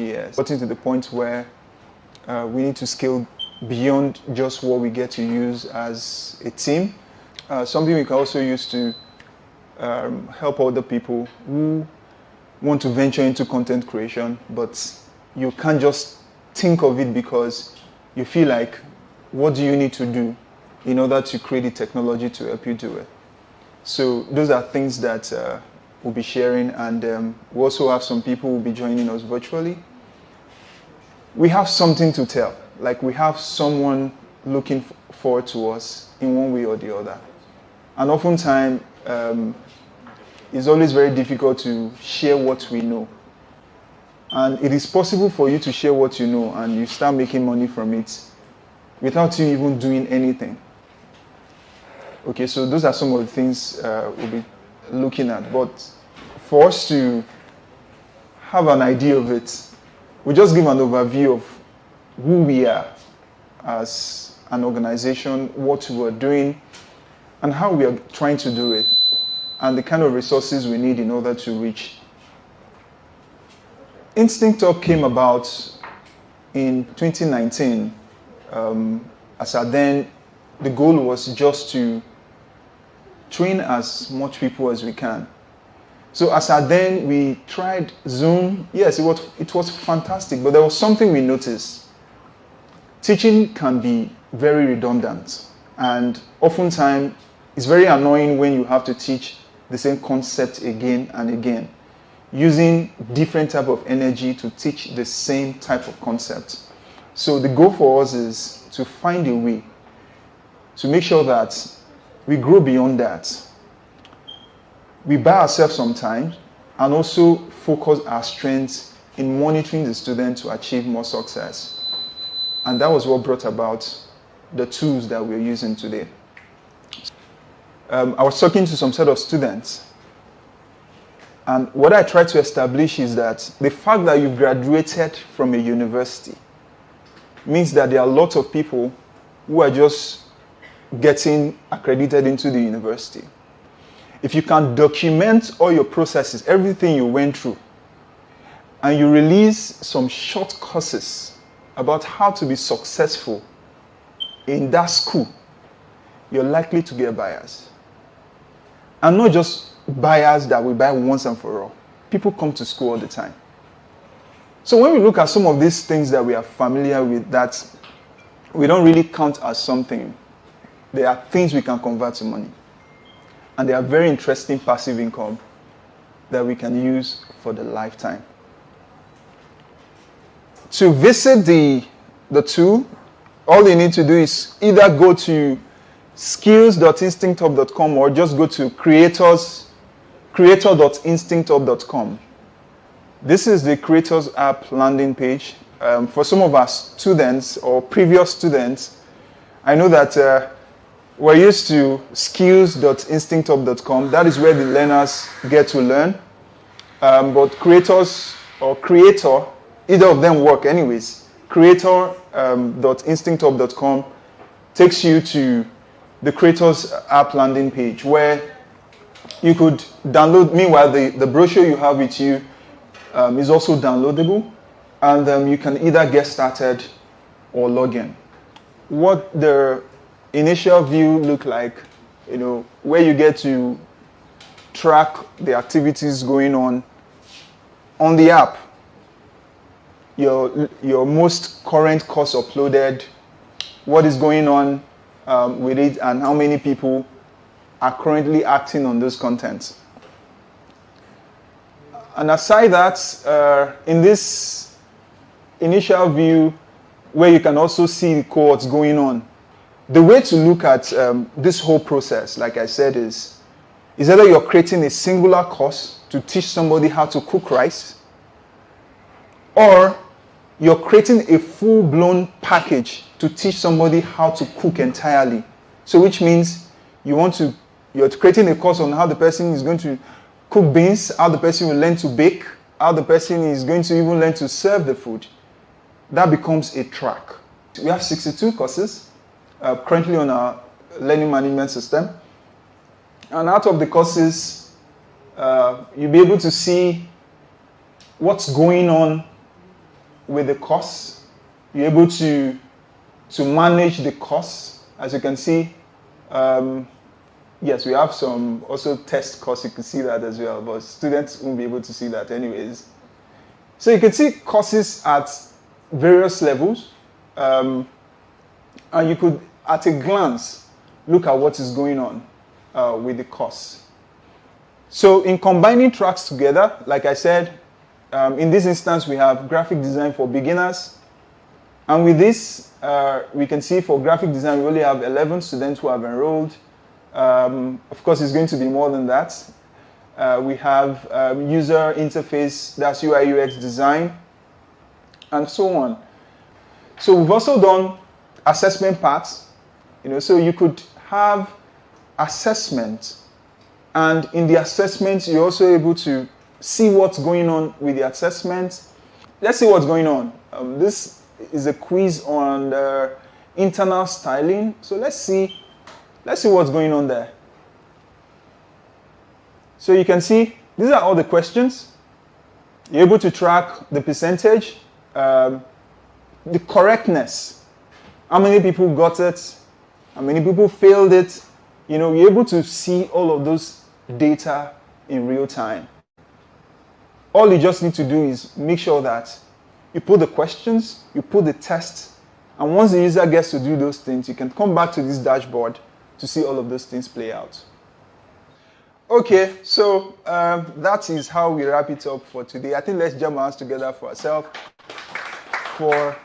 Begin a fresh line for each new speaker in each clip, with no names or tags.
years, getting to the point where we need to scale beyond just what we get to use as a team. Something we can also use to help other people who want to venture into content creation, but you can't just think of it because you feel like, what do you need to do in order to create the technology to help you do it? So those are things that we'll be sharing, and we also have some people who will be joining us virtually. We have something to tell, like we have someone looking forward to us in one way or the other. And oftentimes, it's always very difficult to share what we know. And it is possible for you to share what you know and you start making money from it without you even doing anything. Okay, so those are some of the things we'll be looking at. But for us to have an idea of it, we'll just give an overview of who we are as an organization, what we're doing, and how we are trying to do it, and the kind of resources we need in order to reach. InstinctHub came about in 2019. As at then, the goal was just to train as much people as we can. So as at then, we tried Zoom. Yes, it was fantastic, but there was something we noticed. Teaching can be very redundant, and oftentimes it's very annoying when you have to teach the same concept again and again, using different type of energy to teach the same type of concept. So the goal for us is to find a way to make sure that we grow beyond that. We buy ourselves some time and also focus our strengths in monitoring the student to achieve more success. And that was what brought about the tools that we're using today. I was talking to some set of students, and what I tried to establish is that the fact that you graduated from a university means that there are lots of people who are just getting accredited into the university. If you can document all your processes, everything you went through, and you release some short courses about how to be successful in that school, you're likely to get buyers. And not just buyers that will buy once and for all. People come to school all the time. So when we look at some of these things that we are familiar with that we don't really count as something, there are things we can convert to money. And they are very interesting passive income that we can use for the lifetime. To visit the tool, all you need to do is either go to skills.instincthub.com or just go to creator.instincthub.com. This is the Creators App landing page. For some of our students or previous students, I know that we're used to skills.instincthub.com. That is where the learners get to learn. But creators or creator, either of them work anyways. Creator.instincthub.com takes you to the Creators App landing page where you could download. Meanwhile, the brochure you have with you is also downloadable, and you can either get started or log in. What the initial view look like, where you get to track the activities going on the app. Your most current course uploaded, what is going on with it, and how many people are currently acting on those contents. And aside that, in this initial view, where you can also see the cohorts going on, the way to look at this whole process, like I said, is either you're creating a singular course to teach somebody how to cook rice, or you're creating a full-blown package to teach somebody how to cook entirely. So which means you're creating a course on how the person is going to cook beans, how the person will learn to bake, how the person is going to even learn to serve the food. That becomes a track. We have 62 courses currently on our learning management system. And out of the courses, you'll be able to see what's going on with the costs. You're able to manage the costs. As you can see, yes, we have some also test costs. You can see that as well, but students won't be able to see that anyways. So you can see courses at various levels, and you could, at a glance, look at what is going on with the course. So in combining tracks together, like I said, in this instance we have graphic design for beginners, and with this we can see for graphic design we only have 11 students who have enrolled. Of course it's going to be more than that. We have user interface, that's UI UX design, and so on. So we've also done assessment parts, so you could have assessment, and in the assessment you're also able to see what's going on with the assessment. Let's see what's going on. This is a quiz on internal styling, so let's see what's going on there. So you can see these are all the questions. You're able to track the percentage, the correctness, how many people got it, how many people failed it. You're able to see all of those data in real time. All you just need to do is make sure that you put the questions, you put the test, and once the user gets to do those things, you can come back to this dashboard to see all of those things play out. Okay, so that is how we wrap it up for today. I think let's jam our hands together for ourselves for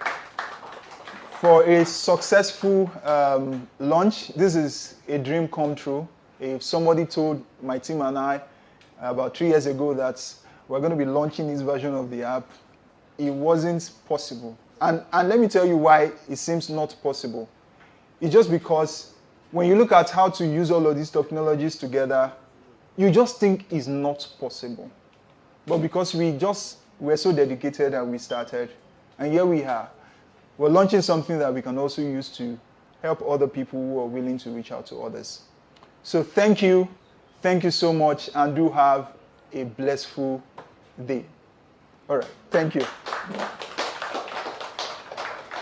a successful launch. This is a dream come true. If somebody told my team and I about 3 years ago that we're going to be launching this version of the app, it wasn't possible. And let me tell you why it seems not possible. It's just because when you look at how to use all of these technologies together, you just think it's not possible. But because we're so dedicated and we started, and here we are. We're launching something that we can also use to help other people who are willing to reach out to others. So thank you so much, and do have a blissful day. All right, thank you.